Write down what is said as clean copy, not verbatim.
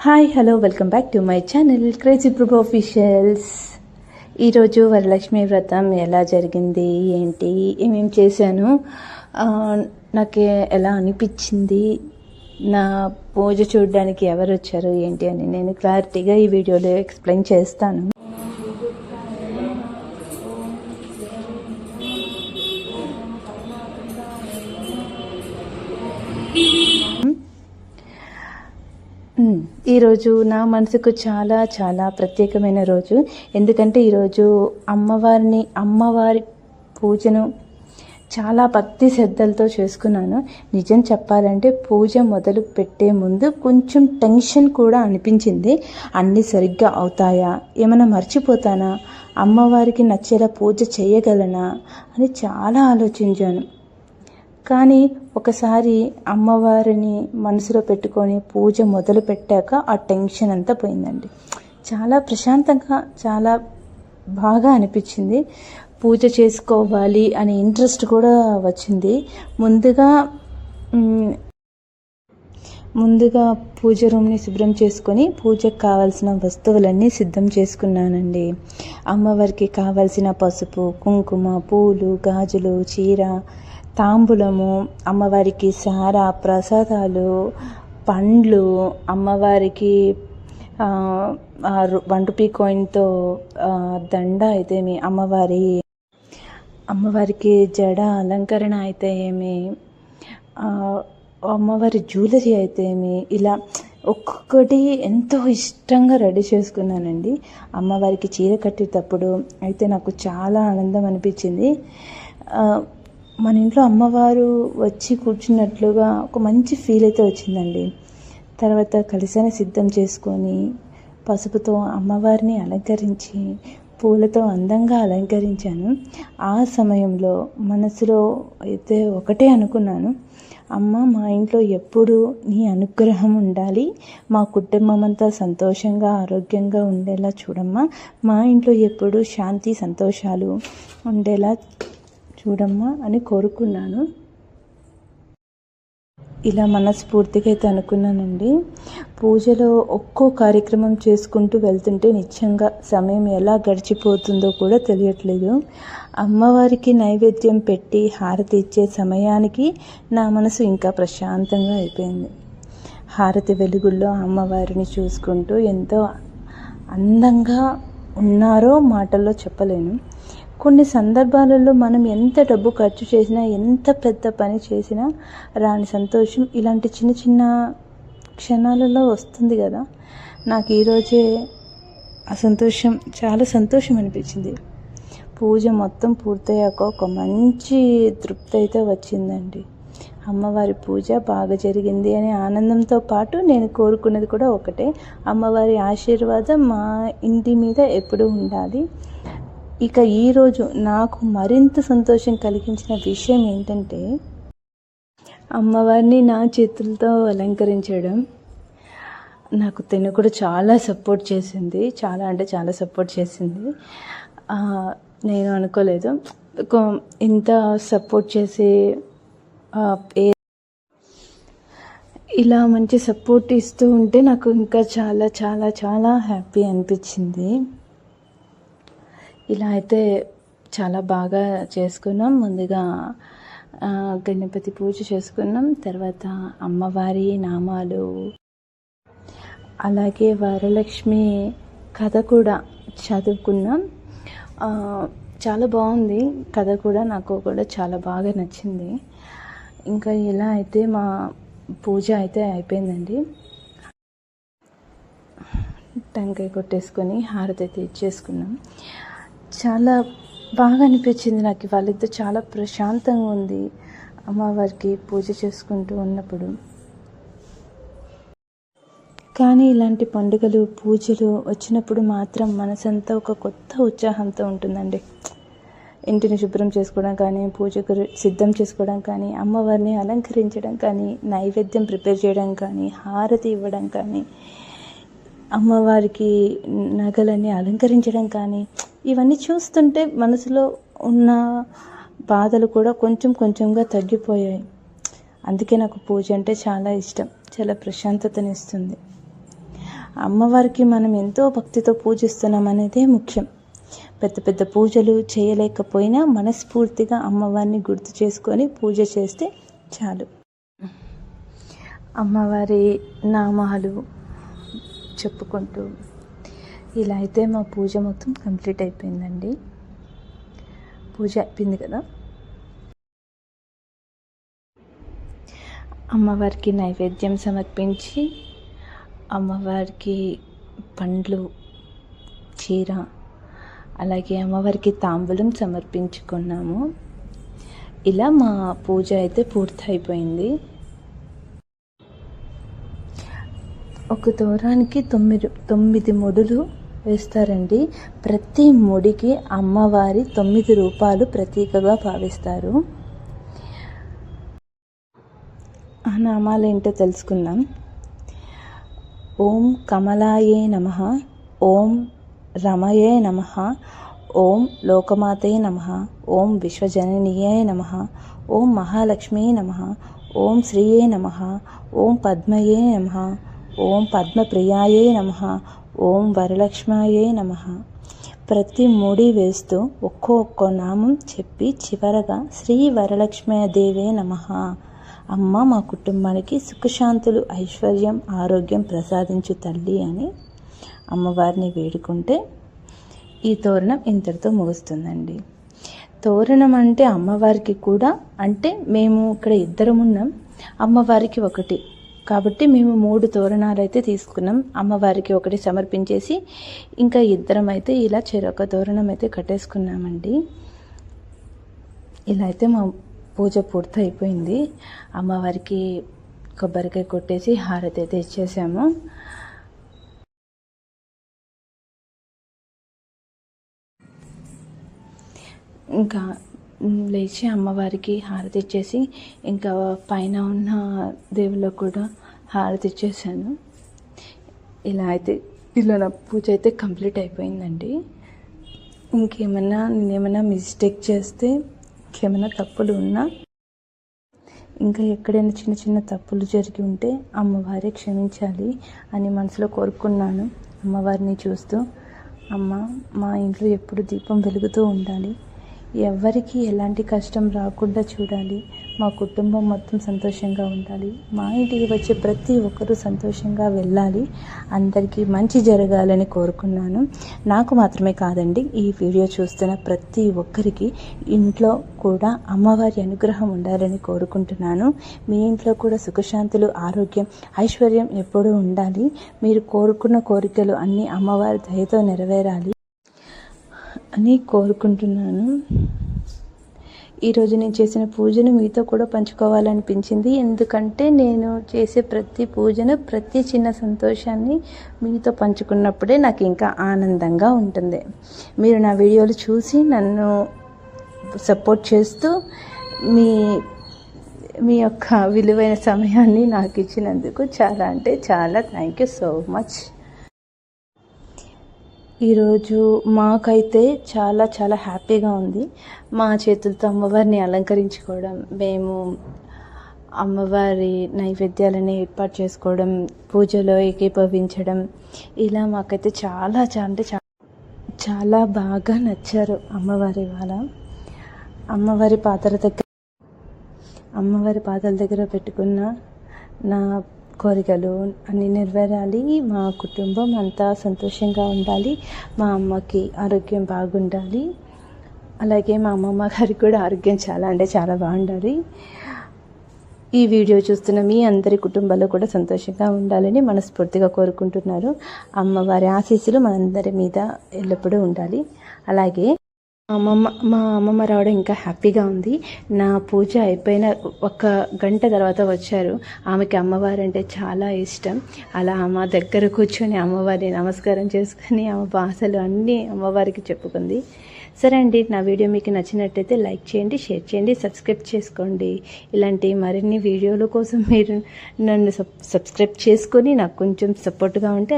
Hi hello welcome back to my channel crazy Prabhu officials. ఈరోజు వరలక్ష్మి వ్రతం ఎలా జరిగింది, ఏంటి, ఏమేమి చేశాను, నాకు ఎలా అనిపించింది, నా పూజ చూడడానికి ఎవరు వచ్చారు ఏంటి అని నేను క్లారిటీగా ఈ వీడియోలో ఎక్స్ప్లెయిన్ చేస్తాను. ఈరోజు నా మనసుకు చాలా చాలా ప్రత్యేకమైన రోజు. ఎందుకంటే ఈరోజు అమ్మవారి పూజను చాలా భక్తి శ్రద్ధలతో చేసుకున్నాను. నిజం చెప్పాలంటే పూజ మొదలు పెట్టే ముందు కొంచెం టెన్షన్ కూడా అనిపించింది. అన్నీ సరిగ్గా అవుతాయా, ఏమైనా మర్చిపోతానా, అమ్మవారికి నచ్చేలా పూజ చేయగలనా అని చాలా ఆలోచించాను. కానీ ఒకసారి అమ్మవారిని మనసులో పెట్టుకొని పూజ మొదలు పెట్టాక ఆ టెన్షన్ అంతా పోయిందండి. చాలా ప్రశాంతంగా, చాలా బాగా అనిపించింది. పూజ చేసుకోవాలి అనే ఇంట్రెస్ట్ కూడా వచ్చింది. ముందుగా పూజ రూమ్ని శుభ్రం చేసుకొని పూజకు కావాల్సిన వస్తువులన్నీ సిద్ధం చేసుకున్నానండి. అమ్మవారికి కావాల్సిన పసుపు, కుంకుమ, పూలు, గాజులు, చీర, తాంబూలము, అమ్మవారికి సారా, ప్రసాదాలు, పండ్లు, అమ్మవారికి 1 రూపీ కాయిన్తో దండ అయితే ఏమి, అమ్మవారికి జడ అలంకరణ అయితే ఏమి, అమ్మవారి జ్యువెలరీ అయితే ఏమి, ఇలా ఒక్కొక్కటి ఎంతో ఇష్టంగా రెడీ చేసుకున్నానండి. అమ్మవారికి చీర కట్టేటప్పుడు అయితే నాకు చాలా ఆనందం అనిపించింది. మన ఇంట్లో అమ్మవారు వచ్చి కూర్చున్నట్లుగా ఒక మంచి ఫీల్ అయితే వచ్చిందండి. తర్వాత కలశాన్ని సిద్ధం చేసుకొని పసుపుతో అమ్మవారిని అలంకరించి పూలతో అందంగా అలంకరించాను. ఆ సమయంలో మనసులో అయితే ఒకటే అనుకున్నాను, అమ్మ మా ఇంట్లో ఎప్పుడు నీ అనుగ్రహం ఉండాలి, మా కుటుంబం అంతా సంతోషంగా ఆరోగ్యంగా ఉండేలా చూడమ్మా, మా ఇంట్లో ఎప్పుడు శాంతి సంతోషాలు ఉండేలా చూడమ్మా అని కోరుకున్నాను. ఇలా మనస్ఫూర్తిగా అయితే అనుకున్నానండి. పూజలో ఒక్కో కార్యక్రమం చేసుకుంటూ వెళ్తుంటే నిజంగా సమయం ఎలా గడిచిపోతుందో కూడా తెలియట్లేదు. అమ్మవారికి నైవేద్యం పెట్టి హారతి ఇచ్చే సమయానికి నా మనసు ఇంకా ప్రశాంతంగా అయిపోయింది. హారతి వెలుగుల్లో అమ్మవారిని చూసుకుంటూ ఎంతో అందంగా ఉన్నారో మాటల్లో చెప్పలేను. కొన్ని సందర్భాలలో మనం ఎంత డబ్బు ఖర్చు చేసినా, ఎంత పెద్ద పని చేసినా రాని సంతోషం ఇలాంటి చిన్న చిన్న క్షణాలలో వస్తుంది కదా. నాకు ఈరోజే ఆ సంతోషం, చాలా సంతోషం అనిపించింది. పూజ మొత్తం పూర్తయ్యాక ఒక మంచి తృప్తి అయితే వచ్చిందండి. అమ్మవారి పూజ బాగా జరిగింది అనే ఆనందంతో పాటు నేను కోరుకున్నది కూడా ఒకటే, అమ్మవారి ఆశీర్వాదం మా ఇంటి మీద ఎప్పుడూ ఉండాలి. ఇక ఈరోజు నాకు మరింత సంతోషం కలిగించిన విషయం ఏంటంటే, అమ్మవారిని నా చేతులతో అలంకరించడం. నాకు తను కూడా చాలా సపోర్ట్ చేసింది, చాలా అంటే చాలా సపోర్ట్ చేసింది. నేను అనుకోలేదు ఇంత సపోర్ట్ చేసి ఇలా మంచి సపోర్ట్ ఇస్తూ ఉంటే నాకు ఇంకా చాలా చాలా చాలా హ్యాపీ అనిపించింది. ఇలా అయితే చాలా బాగా చేసుకున్నాం. ముందుగా గణపతి పూజ చేసుకున్నాం, తర్వాత అమ్మవారి నామాలు, అలాగే వరలక్ష్మి కథ కూడా చదువుకున్నాం. చాలా బాగుంది కథ కూడా, నాకు కూడా చాలా బాగా నచ్చింది. ఇంకా ఇలా అయితే మా పూజ అయితే అయిపోయిందండి. టెంకాయ కొట్టేసుకొని హారతి అయితే ఇచ్చేసుకున్నాం. చాలా బాగా అనిపించింది నాకు. వాళ్ళతో చాలా ప్రశాంతంగా ఉంది అమ్మవారికి పూజ చేసుకుంటూ ఉన్నప్పుడు. కానీ ఇలాంటి పండుగలు, పూజలు వచ్చినప్పుడు మాత్రం మనసంతా ఒక కొత్త ఉత్సాహంతో ఉంటుందండి. ఇంటిని శుభ్రం చేసుకోవడం కానీ, పూజకు సిద్ధం చేసుకోవడం కానీ, అమ్మవారిని అలంకరించడం కానీ, నైవేద్యం ప్రిపేర్ చేయడం కానీ, హారతి ఇవ్వడం కానీ, అమ్మవారికి నగలని అలంకరించడం కానీ, ఇవన్నీ చూస్తుంటే మనసులో ఉన్న బాధలు కూడా కొంచెం కొంచెంగా తగ్గిపోయాయి. అందుకే నాకు పూజ అంటే చాలా ఇష్టం, చాలా ప్రశాంతతనిస్తుంది. అమ్మవారికి మనం ఎంతో భక్తితో పూజిస్తున్నాం అనేదే ముఖ్యం. పెద్ద పెద్ద పూజలు చేయలేకపోయినా మనస్ఫూర్తిగా అమ్మవారిని గుర్తు చేసుకొని పూజ చేస్తే చాలు. అమ్మవారి నామాలు చెప్పుకుంటూ ఇలా అయితే మా పూజ మొత్తం కంప్లీట్ అయిపోయిందండి. పూజ అయిపోయింది కదా. అమ్మవారికి నైవేద్యం సమర్పించి అమ్మవారికి పండ్లు, చీర, అలాగే అమ్మవారికి తాంబూలం సమర్పించుకున్నాము. ఇలా మా పూజ అయితే పూర్తయిపోయింది. ఒక తోరానికి 9 ముడులు వేస్తారండి. ప్రతి ముడికి అమ్మవారి 9 రూపాలు ప్రతీకగా భావిస్తారు. ఆ నామాలు ఏంటో తెలుసుకుందాం. ఓం కమలాయే నమః, ఓం రమయే నమః, ఓం లోకమాతే నమః, ఓం విశ్వజననియే నమః, ఓం మహాలక్ష్మీ నమః, ఓం శ్రీయే నమః, ఓం పద్మయే నమః, ఓం పద్మప్రియాయే నమః, ఓం వరలక్ష్మాయే నమః. ప్రతి ముడి వేస్తూ ఒక్కో నామం చెప్పి చివరగా శ్రీ వరలక్ష్మీదేవే నమః. అమ్మ మా కుటుంబానికి సుఖశాంతులు, ఐశ్వర్యం, ఆరోగ్యం ప్రసాదించు తల్లి అని అమ్మవారిని వేడుకుంటే ఈ తోరణం ఇంతటితో ముగుస్తుందండి. తోరణం అంటే అమ్మవారికి కూడా, అంటే మేము ఇక్కడ ఇద్దరం ఉన్నాం, అమ్మవారికి ఒకటి కాబట్టి మేము 3 తోరణాలు అయితే తీసుకున్నాం. అమ్మవారికి ఒకటి సమర్పించేసి ఇంకా ఇద్దరం అయితే ఇలా చెరొక తోరణం అయితే కట్టేసుకున్నామండి. ఇలా అయితే మా పూజ పూర్తి అయిపోయింది. అమ్మవారికి కొబ్బరికాయ కొట్టేసి హారతి అయితే ఇచ్చేసాము. ఇంకా లేచి అమ్మవారికి హారతి ఇచ్చేసి ఇంకా పైన ఉన్న దేవుళ్ళకు కూడా హారతి ఇచ్చేసాను. ఇలా నా పూజ అయితే కంప్లీట్ అయిపోయిందండి. నేనేమైనా మిస్టేక్ చేస్తే, ఇంకేమైనా తప్పులు ఉన్నా, ఇంకా ఎక్కడైనా చిన్న చిన్న తప్పులు జరిగి ఉంటే అమ్మవారే క్షమించాలి అని మనసులో కోరుకున్నాను. అమ్మవారిని చూస్తూ, అమ్మ మా ఇంట్లో ఎప్పుడు దీపం వెలుగుతూ ఉండాలి, ఎవరికి ఎలాంటి కష్టం రాకుండా చూడాలి, మా కుటుంబం మొత్తం సంతోషంగా ఉండాలి, మా ఇంటికి వచ్చే ప్రతి ఒక్కరూ సంతోషంగా వెళ్ళాలి, అందరికీ మంచి జరగాలని కోరుకున్నాను. నాకు మాత్రమే కాదండి, ఈ వీడియో చూస్తున్న ప్రతి ఒక్కరికి ఇంట్లో కూడా అమ్మవారి అనుగ్రహం ఉండాలని కోరుకుంటున్నాను. మీ ఇంట్లో కూడా సుఖశాంతులు, ఆరోగ్యం, ఐశ్వర్యం ఎప్పుడూ ఉండాలి. మీరు కోరుకున్న కోరికలు అన్నీ అమ్మవారి దయతో నెరవేరాలి అని కోరుకుంటున్నాను. ఈరోజు నేను చేసిన పూజను మీతో కూడా పంచుకోవాలనిపించింది. ఎందుకంటే నేను చేసే ప్రతి పూజను, ప్రతి చిన్న సంతోషాన్ని మీతో పంచుకున్నప్పుడే నాకు ఇంకా ఆనందంగా ఉంటుంది. మీరు నా వీడియోలు చూసి నన్ను సపోర్ట్ చేస్తూ మీ యొక్క విలువైన సమయాన్ని నాకు ఇచ్చినందుకు చాలా అంటే చాలా థ్యాంక్ యూ సో మచ్. ఈరోజు మాకైతే చాలా చాలా హ్యాపీగా ఉంది. మా చేతులతో అమ్మవారిని అలంకరించుకోవడం, మేము అమ్మవారి నైవేద్యాలని ఏర్పాటు చేసుకోవడం, పూజలో ఏకీభవించడం, ఇలా మాకైతే చాలా అంటే చాలా బాగా నచ్చారు అమ్మవారి వాళ్ళ. అమ్మవారి పాదాల దగ్గర పెట్టుకున్న నా కోరికలు అన్నీ నెరవేరాలి, మా కుటుంబం అంతా సంతోషంగా ఉండాలి, మా అమ్మకి ఆరోగ్యం బాగుండాలి, అలాగే మా అమ్మమ్మ గారికి కూడా ఆరోగ్యం చాలా అంటే చాలా బాగుండాలి. ఈ వీడియో చూస్తున్న మీ అందరి కుటుంబాల్లో కూడా సంతోషంగా ఉండాలని మనస్ఫూర్తిగా కోరుకుంటున్నారు. అమ్మవారి ఆశీస్సులు మనందరి మీద ఎల్లప్పుడూ ఉండాలి. అలాగే మా అమ్మమ్మ రావడం ఇంకా హ్యాపీగా ఉంది. నా పూజ అయిపోయిన 1 గంట తర్వాత వచ్చారు. ఆమెకి అమ్మవారు అంటే చాలా ఇష్టం. అలా అమ్మ దగ్గర కూర్చొని అమ్మవారిని నమస్కారం చేసుకొని ఆమె భాషలు అన్నీ అమ్మవారికి చెప్పుకుంది. సరే అండి, నా వీడియో మీకు నచ్చినట్టయితే లైక్ చేయండి, షేర్ చేయండి, సబ్స్క్రైబ్ చేసుకోండి. ఇలాంటి మరిన్ని వీడియోల కోసం మీరు నన్ను సబ్స్క్రైబ్ చేసుకొని నాకు కొంచెం సపోర్ట్గా ఉంటే